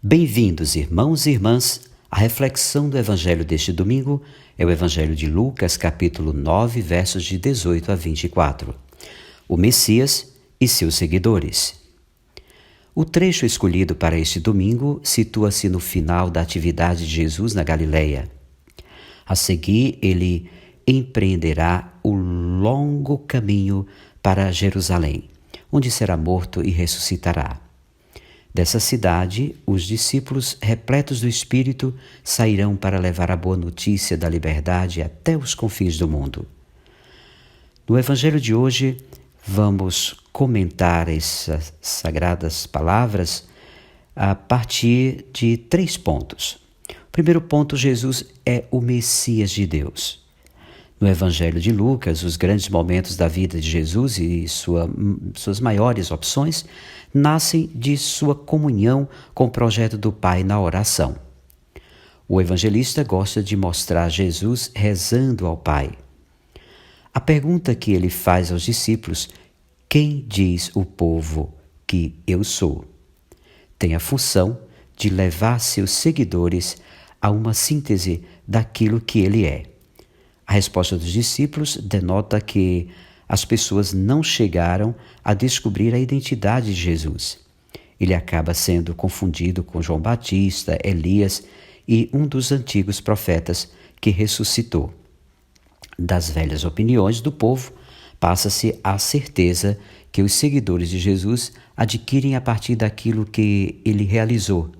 Bem-vindos, irmãos e irmãs. A reflexão do Evangelho deste domingo é o Evangelho de Lucas, capítulo 9, versos de 18 a 24. O Messias e seus seguidores. O trecho escolhido para este domingo situa-se no final da atividade de Jesus na Galileia. A seguir, ele empreenderá o longo caminho para Jerusalém, onde será morto e ressuscitará. Dessa cidade, os discípulos, repletos do Espírito, sairão para levar a boa notícia da liberdade até os confins do mundo. No Evangelho de hoje, vamos comentar essas sagradas palavras a partir de 3 pontos. O primeiro ponto, Jesus é o Messias de Deus. No Evangelho de Lucas, os grandes momentos da vida de Jesus e suas maiores opções nascem de sua comunhão com o projeto do Pai na oração. O evangelista gosta de mostrar Jesus rezando ao Pai. A pergunta que ele faz aos discípulos, quem diz o povo que eu sou? Tem a função de levar seus seguidores a uma síntese daquilo que ele é. A resposta dos discípulos denota que as pessoas não chegaram a descobrir a identidade de Jesus. Ele acaba sendo confundido com João Batista, Elias e um dos antigos profetas que ressuscitou. Das velhas opiniões do povo, passa-se a certeza que os seguidores de Jesus adquirem a partir daquilo que ele realizou.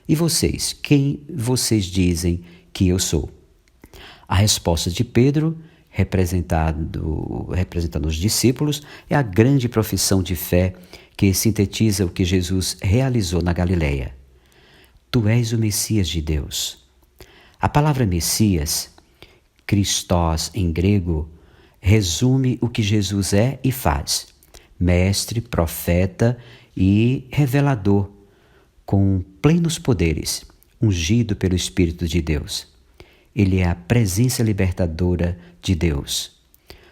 E vocês, quem vocês dizem que eu sou? A resposta de Pedro, representando os discípulos, é a grande profissão de fé que sintetiza o que Jesus realizou na Galileia. Tu és o Messias de Deus. A palavra Messias, Christos em grego, resume o que Jesus é e faz. Mestre, profeta e revelador, com plenos poderes, ungido pelo Espírito de Deus. Ele é a presença libertadora de Deus.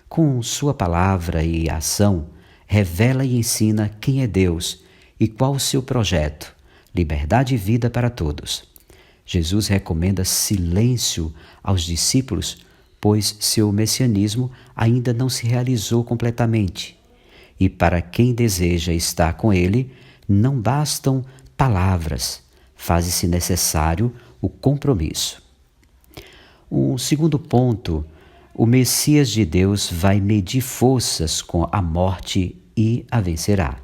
Com sua palavra e ação, revela e ensina quem é Deus e qual o seu projeto, liberdade e vida para todos. Jesus recomenda silêncio aos discípulos, pois seu messianismo ainda não se realizou completamente. E para quem deseja estar com ele, não bastam palavras, faz-se necessário o compromisso. O segundo ponto, o Messias de Deus vai medir forças com a morte e a vencerá.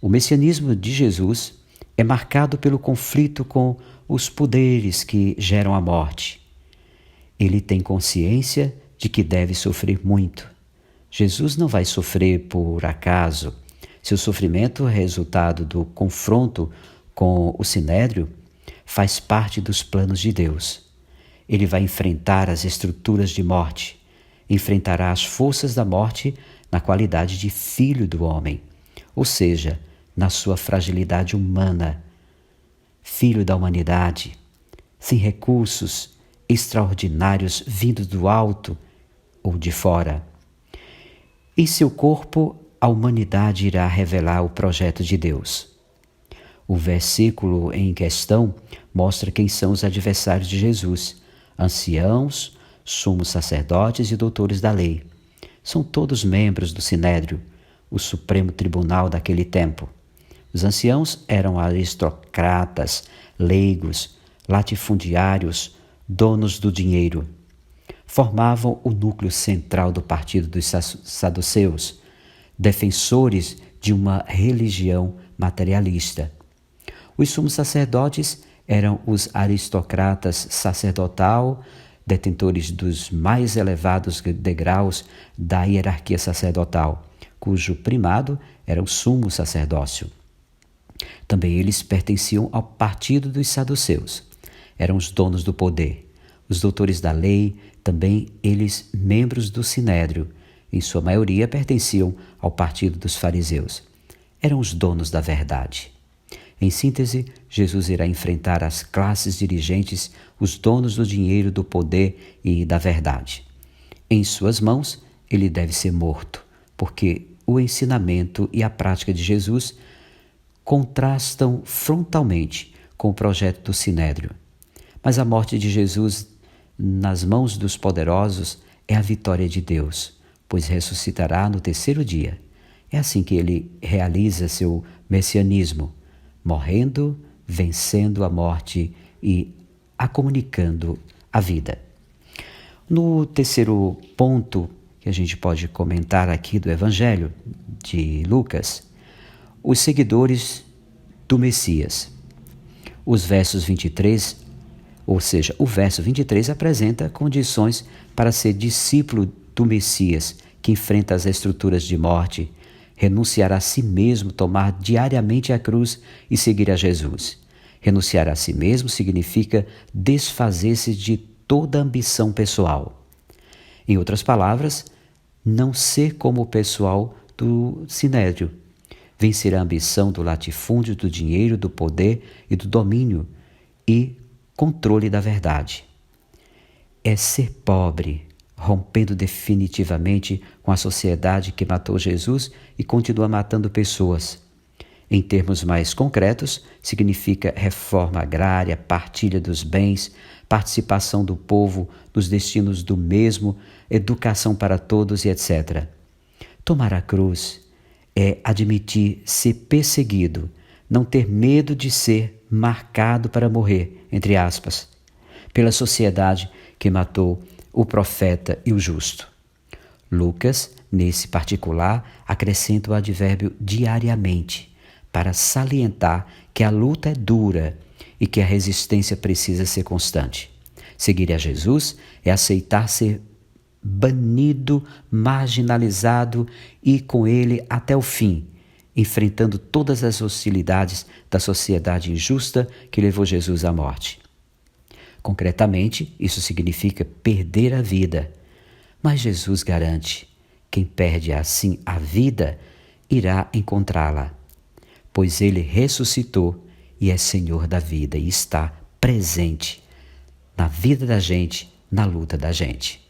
O messianismo de Jesus é marcado pelo conflito com os poderes que geram a morte. Ele tem consciência de que deve sofrer muito. Jesus não vai sofrer por acaso. Seu sofrimento, resultado do confronto com o Sinédrio, faz parte dos planos de Deus. Ele vai enfrentar as estruturas de morte, enfrentará as forças da morte na qualidade de filho do homem, ou seja, na sua fragilidade humana, filho da humanidade, sem recursos extraordinários vindos do alto ou de fora. Em seu corpo, a humanidade irá revelar o projeto de Deus. O versículo em questão mostra quem são os adversários de Jesus: anciãos, sumos sacerdotes e doutores da lei. São todos membros do Sinédrio, o supremo tribunal daquele tempo. Os anciãos eram aristocratas, leigos, latifundiários, donos do dinheiro. Formavam o núcleo central do partido dos saduceus, defensores de uma religião materialista. Os sumos sacerdotes eram os aristocratas sacerdotal, detentores dos mais elevados degraus da hierarquia sacerdotal, cujo primado era o sumo sacerdócio. Também eles pertenciam ao partido dos saduceus. Eram os donos do poder. Os doutores da lei, também eles membros do Sinédrio, em sua maioria pertenciam ao partido dos fariseus. Eram os donos da verdade. Em síntese, Jesus irá enfrentar as classes dirigentes, os donos do dinheiro, do poder e da verdade. Em suas mãos, ele deve ser morto, porque o ensinamento e a prática de Jesus contrastam frontalmente com o projeto do Sinédrio. Mas a morte de Jesus nas mãos dos poderosos é a vitória de Deus, pois ressuscitará no terceiro dia. É assim que ele realiza seu messianismo, morrendo, vencendo a morte e a comunicando a vida. No terceiro ponto que a gente pode comentar aqui do Evangelho de Lucas, os seguidores do Messias. Os versos 23, ou seja, o verso 23 apresenta condições para ser discípulo do Messias, que enfrenta as estruturas de morte, renunciar a si mesmo, tomar diariamente a cruz e seguir a Jesus. Renunciar a si mesmo significa desfazer-se de toda ambição pessoal. Em outras palavras, não ser como o pessoal do Sinédrio. Vencer a ambição do latifúndio, do dinheiro, do poder e do domínio e controle da verdade. É ser pobre, rompendo definitivamente com a sociedade que matou Jesus e continua matando pessoas. Em termos mais concretos, significa reforma agrária, partilha dos bens, participação do povo nos destinos do mesmo, educação para todos e etc. Tomar a cruz é admitir ser perseguido, não ter medo de ser marcado para morrer, entre aspas, pela sociedade que matou o profeta e o justo. Lucas, nesse particular, acrescenta o advérbio diariamente, para salientar que a luta é dura e que a resistência precisa ser constante. Seguir a Jesus é aceitar ser banido, marginalizado e com ele até o fim, enfrentando todas as hostilidades da sociedade injusta que levou Jesus à morte. Concretamente, isso significa perder a vida, mas Jesus garante: quem perde assim a vida irá encontrá-la, pois ele ressuscitou e é Senhor da vida e está presente na vida da gente, na luta da gente.